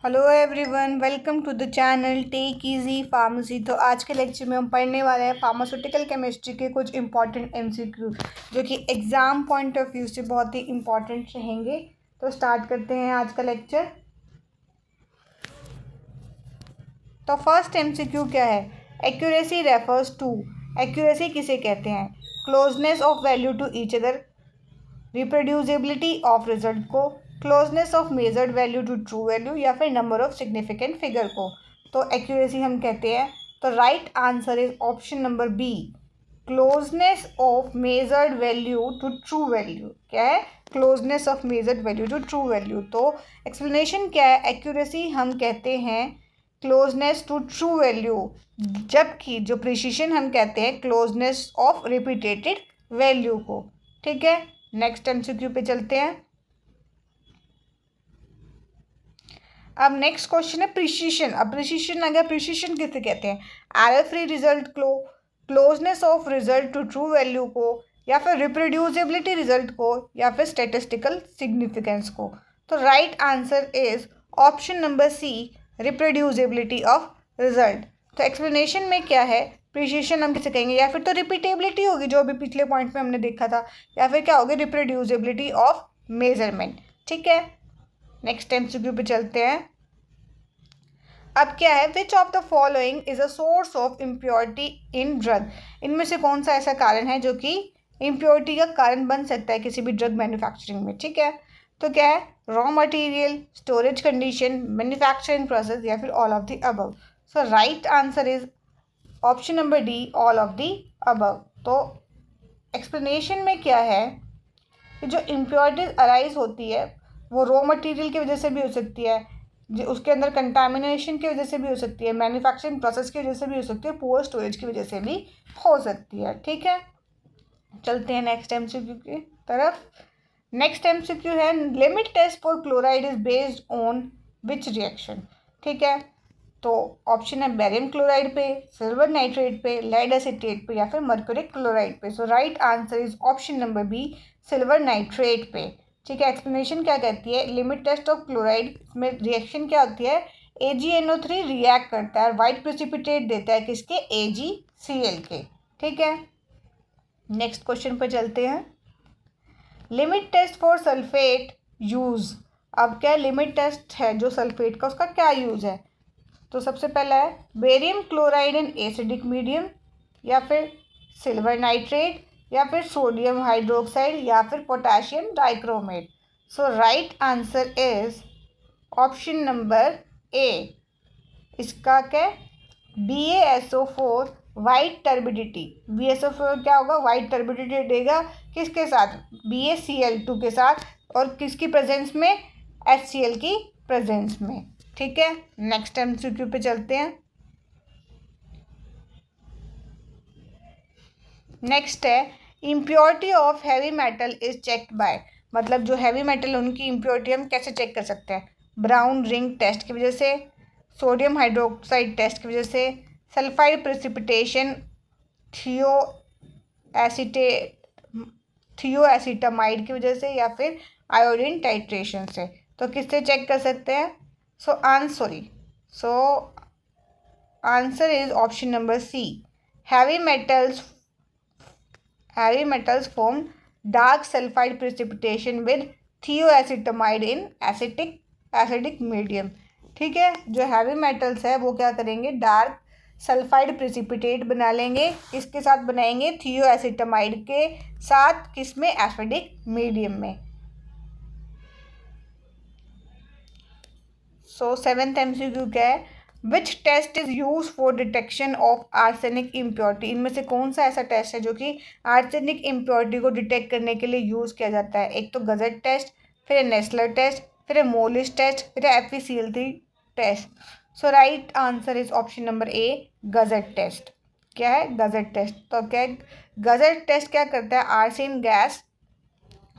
Hello everyone, welcome to the channel take easy pharmacy. तो आज के लेक्चर में हम पढ़ने वाले हैं फार्मास्यूटिकल केमिस्ट्री के कुछ इंपॉर्टेंट एमसीक्यू जो कि एग्ज़ाम पॉइंट ऑफ व्यू से बहुत ही इंपॉर्टेंट रहेंगे। तो स्टार्ट करते हैं आज का लेक्चर। तो फर्स्ट एमसीक्यू क्या है? Accuracy refers to. एक्यूरेसी किसे कहते हैं? Closeness of value to each other, reproducibility of result को, closeness of measured value to true value, या फिर नंबर ऑफ सिग्निफिकेंट फिगर को। तो एक्यूरेसी हम कहते हैं। तो right answer is option number B, closeness of measured value to true value. क्या है? Closeness of measured value to true value. तो एक्सप्लेनेशन क्या है? एक्यूरेसी हम कहते हैं क्लोजनेस टू ट्रू वैल्यू, जबकि जो प्रिसिशन हम कहते हैं क्लोजनेस ऑफ रिपीटेटेड वैल्यू को। ठीक है, नेक्स्ट एमसीक्यू पे चलते हैं। अब नेक्स्ट क्वेश्चन है प्रिसिशन। अब प्रिसिशन आ गया। प्रिसिशन किसे कहते हैं? एरर फ्री रिजल्ट को, closeness of result to true value को, या फिर रिप्रोड्यूसिबिलिटी रिजल्ट को, या फिर स्टैटिस्टिकल सिग्निफिकेंस को। तो right answer is option number C, reproducibility of result. तो एक्सप्लेनेशन में क्या है? प्रिसिशन हम किसे कहेंगे? या फिर तो रिपीटेबिलिटी होगी जो अभी पिछले पॉइंट में हमने देखा था, या फिर क्या होगी? Reproducibility of measurement. ठीक है, नेक्स्ट एमसीक्यू पे चलते हैं। अब क्या है? Which of the following is a source of impurity in drug. इनमें से कौन सा ऐसा कारण है जो कि इम्प्योरिटी का कारण बन सकता है किसी भी ड्रग मैन्युफैक्चरिंग में? ठीक है, तो क्या है? Raw material, storage condition, manufacturing process, या फिर all of the above. So right answer is option number D, all of the above. तो एक्सप्लेनेशन में क्या है कि जो इम्प्योरिटीज अराइज होती है वो रॉ मटेरियल की वजह से भी हो सकती है, जो उसके अंदर कंटामिनेशन की वजह से भी हो सकती है, मैन्युफैक्चरिंग प्रोसेस की वजह से भी हो सकती है, पुअर स्टोरेज की वजह से भी हो सकती है। ठीक है, चलते हैं नेक्स्ट एमसीक्यू की तरफ। नेक्स्ट एमसीक्यू है limit test for chloride is based on which reaction. ठीक है, तो ऑप्शन है बेरियम क्लोराइड पे, सिल्वर नाइट्रेट पे, लेड एसीटेट पे, या फिर मर्क्यूरिक क्लोराइड पे। So right answer is option number B, silver nitrate पे। ठीक है, एक्सप्लेनेशन क्या कहती है? लिमिट टेस्ट ऑफ क्लोराइड में रिएक्शन क्या होती है? AgNO3 रिएक्ट करता है, वाइट प्रेसिपिटेट देता है किसके? AgCl के। ठीक है, नेक्स्ट क्वेश्चन पर चलते हैं। Limit test for sulphate use. अब क्या लिमिट टेस्ट है जो सल्फेट का, उसका क्या यूज है? तो सबसे पहला है barium chloride in acidic medium, या फिर सिल्वर नाइट्रेट, या फिर सोडियम हाइड्रोक्साइड, या फिर potassium dichromate. So right answer is option number ए, इसका क्या? BaSO4 white turbidity. BaSO4 क्या होगा? वाइट टर्बिडिटी देगा किसके साथ? BaCl2 के साथ, और किसकी प्रेजेंस में? HCl की प्रेजेंस में। ठीक है, नेक्स्ट एमसीक्यू पे चलते हैं। नेक्स्ट है impurity of heavy metal is checked by. मतलब जो हैवी मेटल उनकी इम्प्योरिटी हम कैसे चेक कर सकते हैं? ब्राउन रिंग टेस्ट की वजह से, सोडियम हाइड्रोक्साइड टेस्ट की वजह से, सल्फाइड प्रेसिपिटेशन, थियो एसिटे थियोएसिटामाइड की वजह से, या फिर आयोडीन टाइट्रेशन से। तो किससे चेक कर सकते हैं? So answer is option number C, heavy metals form dark sulfide precipitation with thioacetamide in acidic medium. ठीक है, जो हैवी मेटल्स है वो क्या करेंगे? डार्क सल्फाइड प्रेसिपिटेट बना लेंगे, किसके साथ बनाएंगे? थियोएसिटामाइड के साथ, किसमें? एसिडिक मीडियम में। सो सेवेंथ एमसीक्यू क्या है? Which test is use for detection of arsenic impurity. इनमें से कौन सा ऐसा टेस्ट है जो कि आर्सेनिक इम्प्योरिटी को डिटेक्ट करने के लिए यूज़ किया जाता है? एक तो गजट टेस्ट, फिर नेस्लर टेस्ट, फिर मोलिस टेस्ट, फिर FeCl3 test. So right answer is option number A, Gutzeit test. क्या है? Gutzeit test. तो क्या है? गजट टेस्ट क्या करता है? आर्सेन गैस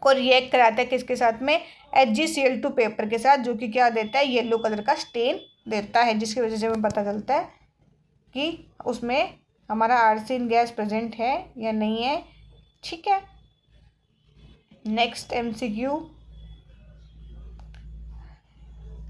को रिएक्ट कराता है किसके साथ में? HgCl2 पेपर के साथ, जो कि क्या देता है? येलो कलर का स्टेन देता है, जिसकी वजह से हमें पता चलता है कि उसमें हमारा आर्सेन गैस प्रेजेंट है या नहीं है। ठीक है, next MCQ.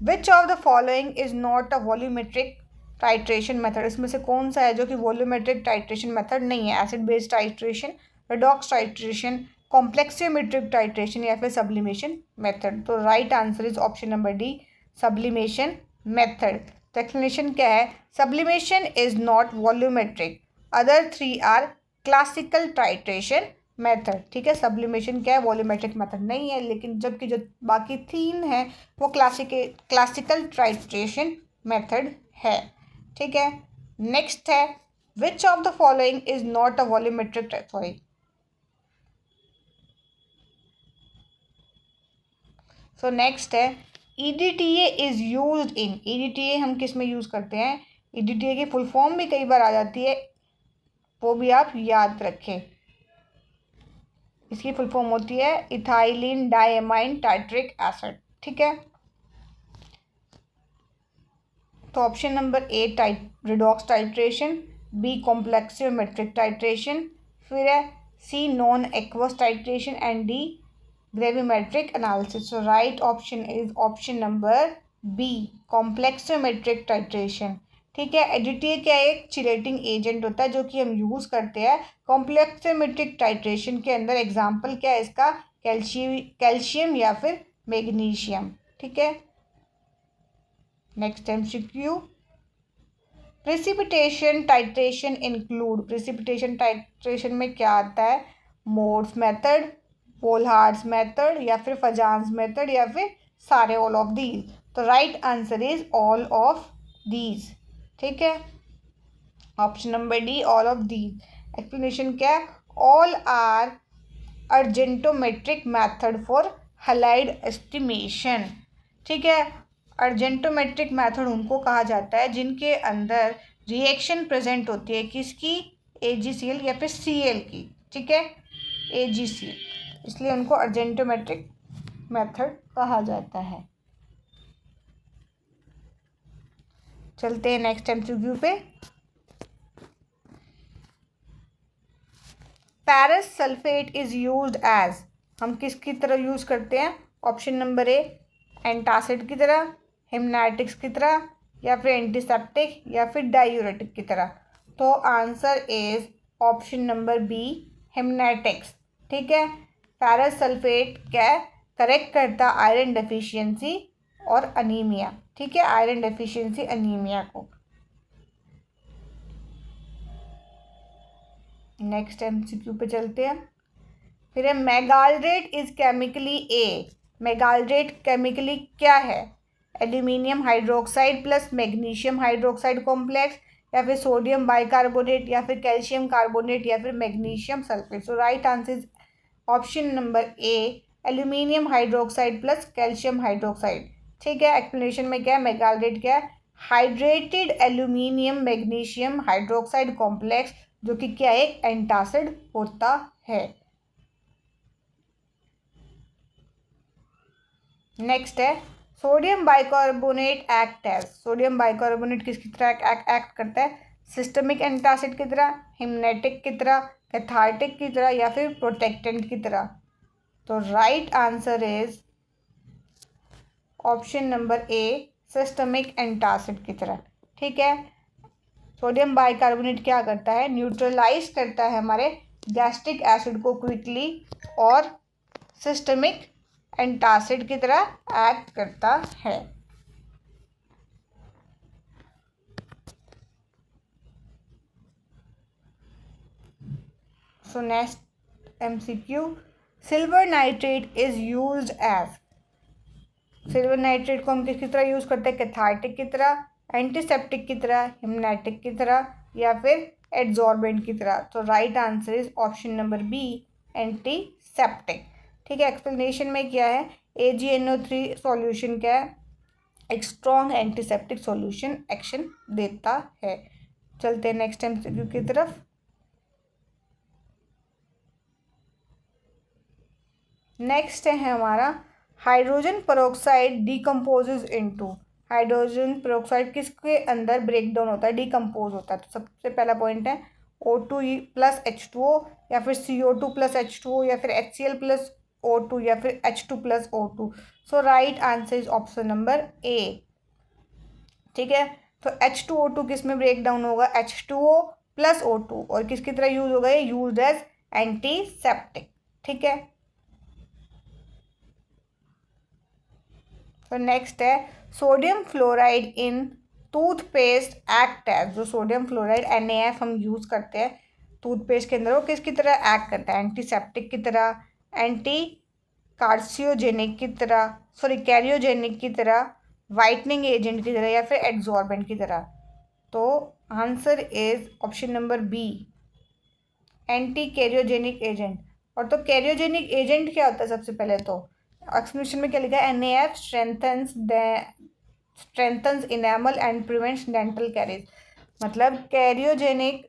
Which of the following is not a volumetric titration method, इसमें से कौन सा है जो कि वॉल्यूमेट्रिक टाइट्रेशन मेथड नहीं है? Acid based titration, redox titration, complexometric titration या फिर सब्लिमेशन मेथड। तो right answer is option number D, sublimation method. तो एक्सप्लेनेशन क्या है? Sublimation is not volumetric, other three are classical titration method. ठीक है, सब्लिमेशन क्या है? वॉल्यूमेट्रिक मेथड नहीं है, लेकिन जबकि जो बाकी तीन है वो क्लासिकल टाइट्रेशन मेथड है। ठीक है, नेक्स्ट है which of the following is not a volumetric, sorry, so next है EDTA is used in. EDTA हम किस में यूज़ करते हैं? EDTA की फुल फॉर्म भी कई बार आ जाती है, वो भी आप याद रखें। इसकी फुल फॉर्म होती है इथाइलिन डायमाइन टार्ट्रिक एसिड। ठीक है, तो option number A redox titration, B complexometric titration, फिर है C non aqueous titration and D gravimetric analysis. So right option is option number B, complexometric titration. ठीक है, एडीटीए क्या है? एक चिलेटिंग एजेंट होता है जो कि हम यूज़ करते हैं कॉम्प्लेक्सियोमेट्रिक टाइट्रेशन के अंदर। एग्जांपल क्या है इसका? कैल्शियम या फिर मैग्नीशियम। ठीक है, next MCQ, precipitation titration include. Precipitation titration में क्या आता है? मोर्स मेथड, पोलहार्ड्स मेथड या फिर फजान्स मेथड या फिर सारे ऑल ऑफ दीज। तो right answer is all of these. ठीक है, option number D, all of these. Explanation क्या है? All are argentometric method for halide estimation. ठीक है, अर्जेंटोमेट्रिक मेथड उनको कहा जाता है जिनके अंदर रिएक्शन प्रेजेंट होती है किसकी? AgCl या फिर Cl की। ठीक है, AgCl, इसलिए उनको अर्जेंटोमेट्रिक मेथड कहा जाता है। चलते हैं नेक्स्ट MCQ पे। पैरस सल्फेट इज यूज्ड एज, हम किसकी तरह यूज़ करते हैं? ऑप्शन नंबर ए, एंटासिड की तरह, हिमनैटिक्स की तरह या फिर एंटीसेप्टिक या फिर डायूरेटिक की तरह। तो answer is option number B, haematinics. ठीक है, पैरस सल्फेट क्या करेक्ट करता? आयरन डेफिशिएंसी और अनीमिया। ठीक है, आयरन डेफिशिएंसी अनीमिया को। नेक्स्ट MCQ पे चलते हैं। फिर है magaldrate is chemically a. Magaldrate chemically क्या है? Aluminium hydroxide plus magnesium hydroxide complex या फिर सोडियम बाइकार्बोनेट या फिर कैल्शियम कार्बोनेट या फिर magnesium sulphate. So right answer is option number A, aluminium hydroxide plus calcium hydroxide. ठीक है, एक्सप्लेनेशन में क्या है? मेगालरेट क्या है? Hydrated aluminium magnesium hydroxide complex, जो कि क्या है? एक एंटासिड होता है। नेक्स्ट है sodium bicarbonate act as. Sodium bicarbonate किसकी तरह एक्ट करता है? सिस्टमिक एंटासिड की तरह, हिमनेटिक की तरह, कैथार्टिक की तरह या फिर प्रोटेक्टेंट की तरह। तो right answer is option number A, systemic antacid की तरह। ठीक है, सोडियम बाइकार्बोनेट क्या करता है? न्यूट्रलाइज करता है हमारे गैस्ट्रिक एसिड को क्विकली और सिस्टमिक एंटासिड की तरह एक्ट करता है। So next MCQ, silver nitrate is used as. Silver nitrate को हम किसकी तरह यूज़ करते हैं? कैथार्टिक की तरह, एंटीसेप्टिक की तरह, हिमनेटिक की तरह या फिर एड्जॉर्बेंट की तरह। तो right answer is option number B, antiseptic. ठीक है, एक्सप्लेनेशन में क्या है? AgNO3 सॉल्यूशन क्या है? एक स्ट्रॉन्ग एंटीसेप्टिक सॉल्यूशन एक्शन देता है। चलते हैं नेक्स्ट MCQ की तरफ। नेक्स्ट है हमारा hydrogen peroxide decomposes into. Hydrogen peroxide किसके अंदर ब्रेक डाउन होता है? डिकम्पोज होता है। तो सबसे पहला पॉइंट है O2 प्लस H2O या फिर CO2 प्लस H2O या फिर HCl प्लस O2 या फिर H2+O2। So right answer is option number ए। ठीक है, तो H2O2 किस में ब्रेक डाउन होगा, H2O+O2, और किसकी तरह यूज होगा, ये यूज एज एंटीसेप्टिक। ठीक है, तो नेक्स्ट है सोडियम फ्लोराइड इन टूथपेस्ट एक्ट एज, जो सोडियम फ्लोराइड NaF हम यूज करते हैं टूथपेस्ट के अंदर, वो किसकी तरह एक्ट करता है, एंटीसेप्टिक की तरह, एंटी कार्सियोजेनिक की तरह, सॉरी कैरियोजेनिक की तरह, वाइटनिंग एजेंट की तरह, या फिर एड्सॉर्बेंट की तरह। तो answer is option number B, anti cariogenic agent. और तो कैरियोजेनिक एजेंट क्या होता है, सबसे पहले तो एक्सप्लेनेशन में क्या लिखा है, NaF strengthens enamel and prevents dental caries. मतलब कैरियोजेनिक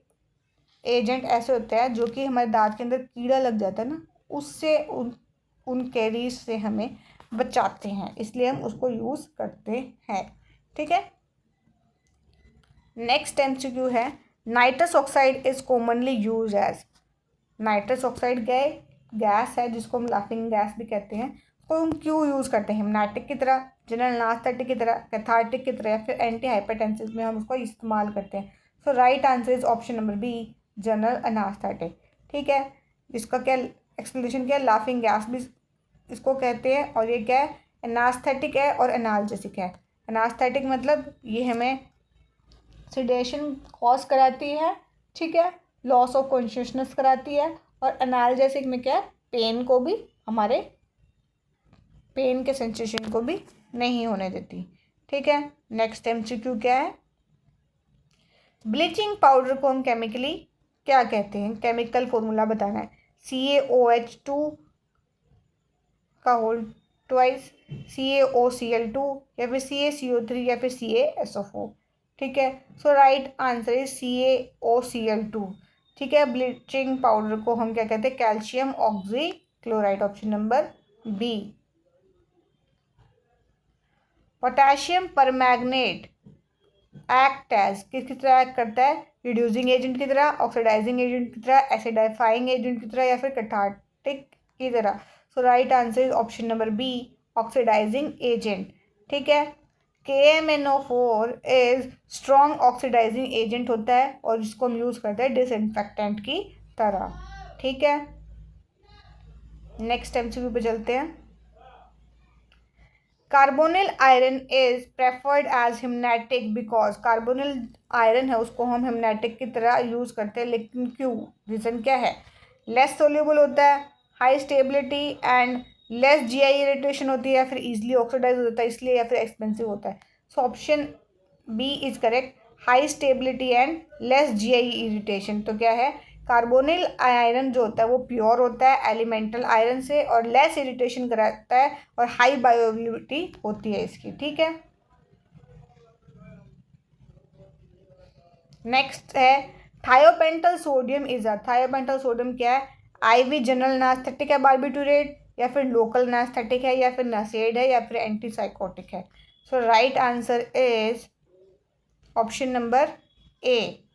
एजेंट ऐसे होते हैं जो कि हमारे दांत के अंदर कीड़ा लग जाता है ना, उससे उन कैरीज से हमें बचाते हैं, इसलिए हम उसको यूज़ करते हैं। ठीक है, नेक्स्ट MCQ है nitrous oxide is commonly use as. Nitrous oxide gas है जिसको हम लाफिंग गैस भी कहते हैं, उसको हम क्यों यूज़ करते हैं, हिमनैटिक की तरह, जनरल एनास्थेटिक की तरह, कैथार्टिक की तरह, या फिर एंटी हाइपरटेंसिव में हम उसको इस्तेमाल करते हैं। So right answer is option number B, general anaesthetic. ठीक है, इसका क्या एक्सप्लेनेशन क्या है, लाफिंग गैस भी इसको कहते हैं, और ये क्या है, एनास्थेटिक है और एनाल्जेसिक है। एनास्थेटिक मतलब ये हमें सिडेशन कॉज कराती है, ठीक है, लॉस ऑफ कॉन्शियसनेस कराती है, और एनाल्जेसिक में क्या है, पेन को भी, हमारे पेन के सेंसेशन को भी नहीं होने देती। ठीक है, नेक्स्ट MCQ क्या है, ब्लीचिंग पाउडर को हम केमिकली क्या कहते हैं, केमिकल फॉर्मूला बताना है, CaOH2 का होल ट्वाइस, CaOCl2, या फिर CaCO3, या फिर CaSO4। ठीक है, so right answer is CaOCl2। ठीक है, ब्लीचिंग पाउडर को हम क्या कहते हैं, calcium oxychloride, option number B. Potassium permanganate act as, किसकी तरह एक्ट करता है, रिड्यूसिंग एजेंट की तरह, ऑक्सीडाइजिंग एजेंट की तरह, एसिडाइफाइंग एजेंट की तरह, या फिर कैटार्टिक की तरह। So right answer is option number B, oxidising agent. ठीक है, KMnO4 is strong oxidising agent होता है, और जिसको हम यूज़ करते हैं डिसइंफेक्टेंट की तरह। ठीक है, नेक्स्ट MCQ पे चलते हैं, carbonyl iron is preferred as haematinic because, carbonyl iron है उसको हम हिमनैटिक की तरह यूज़ करते हैं, लेकिन क्यों, रीज़न क्या है, लेस सोल्यूबल होता है, high stability and less GI irritation होती है, या फिर इजीली ऑक्सीडाइज होता है इसलिए, या फिर एक्सपेंसिव होता है। So option B is correct, high stability and less GI irritation. तो क्या है, कार्बोनिल आयरन जो होता है वो प्योर होता है एलिमेंटल आयरन से, और लेस इरिटेशन कराता है, और हाई बायोअवेलेबिलिटी होती है इसकी। ठीक है, नेक्स्ट है thiopental sodium is a, thiopental sodium क्या है, IV जनरल एनास्थेटिक है बारबिटूरेट, या फिर लोकल एनास्थेटिक है, या फिर नसेड है, या फिर एंटीसाइकोटिक है। So right answer is option number A,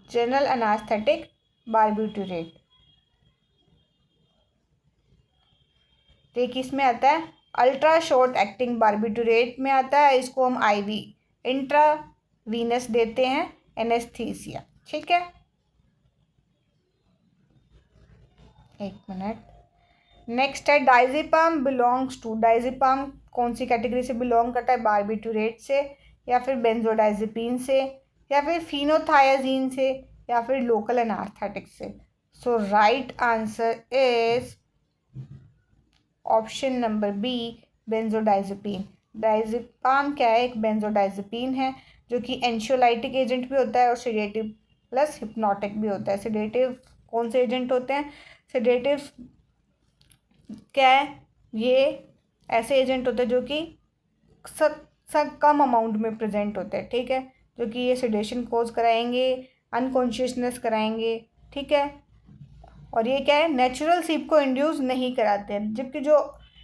general anaesthetic barbiturate. देखिए इसमें आता है अल्ट्रा शॉर्ट एक्टिंग बारबिटूरेट में आता है, इसको हम IV इंट्रावीनस देते हैं एनेस्थीसिया। ठीक है, एक मिनट, नेक्स्ट है डाइजिपाम बिलोंग्स टू, डाइजिपाम कौन सी कैटेगरी से बिलोंग करता है, बारबिटूरेट से, या फिर बेंजोडाइजिपीन से, या फिर फिनोथायाजीन से, या फिर लोकल एनास्थेटिक से। So right answer is option number B, benzodiazepine. Diazepam क्या है, एक बेंजोडाइजिपीन है जो कि एंशियोलाइटिक एजेंट भी होता है, और सेडेटिव प्लस हिप्नोटिक भी होता है। सेडेटिव कौन से एजेंट होते हैं, सेडेटिव क्या है, ये ऐसे एजेंट होते हैं जो कि सब कम अमाउंट में प्रेजेंट होते हैं। ठीक है, जो कि ये सेडेशन कोज कराएंगे, अनकॉन्शियसनेस कराएंगे। ठीक है, और ये क्या है, नेचुरल स्लीप को इंड्यूस नहीं कराते हैं, जबकि जो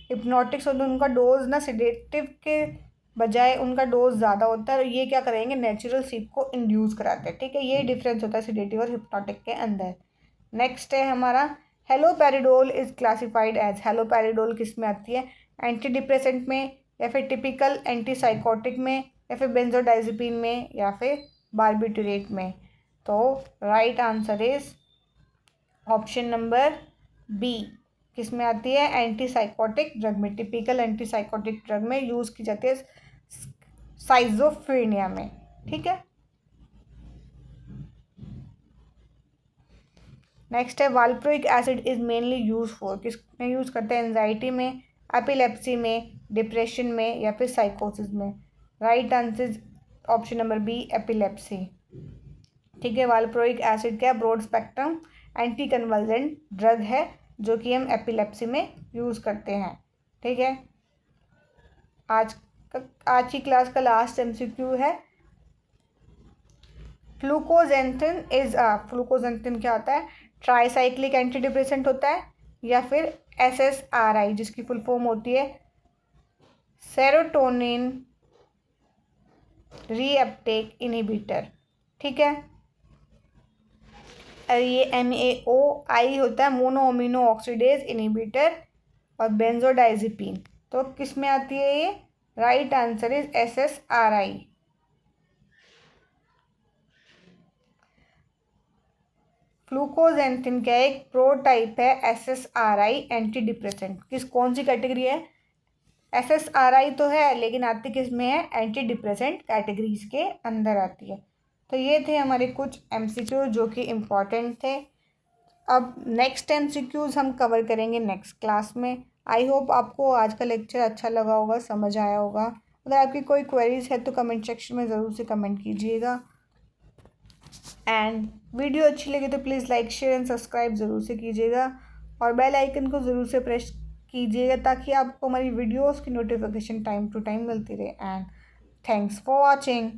हिप्नोटिक्स होते हैं उनका डोज ना सेडेटिव के बजाय उनका डोज ज़्यादा होता है, और ये क्या करेंगे, नेचुरल स्लीप को इंड्यूस कराते हैं। ठीक है, ये डिफरेंस होता है सेडेटिव और हिप्नोटिक के अंदर। नेक्स्ट है हमारा haloperidol is classified as, haloperidol किस में आती है, एंटी डिप्रेसेंट में या फिर टिपिकल एंटीसाइकोटिक में या फिर बेंजोडाइजेपिन में या फिर बारबिटूरेट में। तो right answer is option number B, किस में आती है, एंटीसाइकोटिक ड्रग में, टिपिकल एंटीसाइकोटिक ड्रग में यूज़ की जाती है साइजोफ्रेनिया में। ठीक है, नेक्स्ट है valproic acid is mainly use for, किस में यूज़ करते हैं, एंजाइटी में, एपिलेप्सी में, डिप्रेशन में या फिर साइकोसिस में। Right answer option number B, epilepsy. ठीक है, वाल्प्रोइक एसिड क्या, broad spectrum anti convulsant drug है जो कि हम एपिलेप्सी में यूज़ करते हैं। ठीक है, आज की क्लास का लास्ट एमसीक्यू है, फ्लूकोजेंथिन इज फ्लूकोजेंथिन क्या होता है, ट्राईसाइक्लिक एंटी डिप्रेसेंट होता है या फिर SSRI जिसकी फुल फॉर्म होती है सेरोटोनिन रीअपटेक इनहिबिटर। ठीक है, ये MAOI होता है, मोनो अमीनो ऑक्सीडेज इनहिबिटर और बेंजोडाइजेपिन। तो किस में आती है ये, राइट आंसर इज SSRI। फ्लूकोजेंथिन क्या है, एक प्रो टाइप है SSRI एंटी डिप्रेसेंट, कौन सी कैटेगरी है, SSRI तो है लेकिन आती किस में है, एंटी डिप्रेसेंट कैटेगरीज के अंदर आती है। तो ये थे हमारे कुछ MCQ जो कि इम्पॉर्टेंट थे। अब नेक्स्ट MCQs हम कवर करेंगे नेक्स्ट क्लास में। आई होप आपको आज का लेक्चर अच्छा लगा होगा, समझ आया होगा। अगर आपकी कोई क्वेरीज है तो कमेंट सेक्शन में ज़रूर से कमेंट कीजिएगा। एंड वीडियो अच्छी लगी तो please like share and subscribe ज़रूर से कीजिएगा और बेल आइकन को ज़रूर से प्रेस कीजिएगा ताकि आपको हमारी वीडियोस की नोटिफिकेशन टाइम टू टाइम मिलती रहे। And thanks for watching.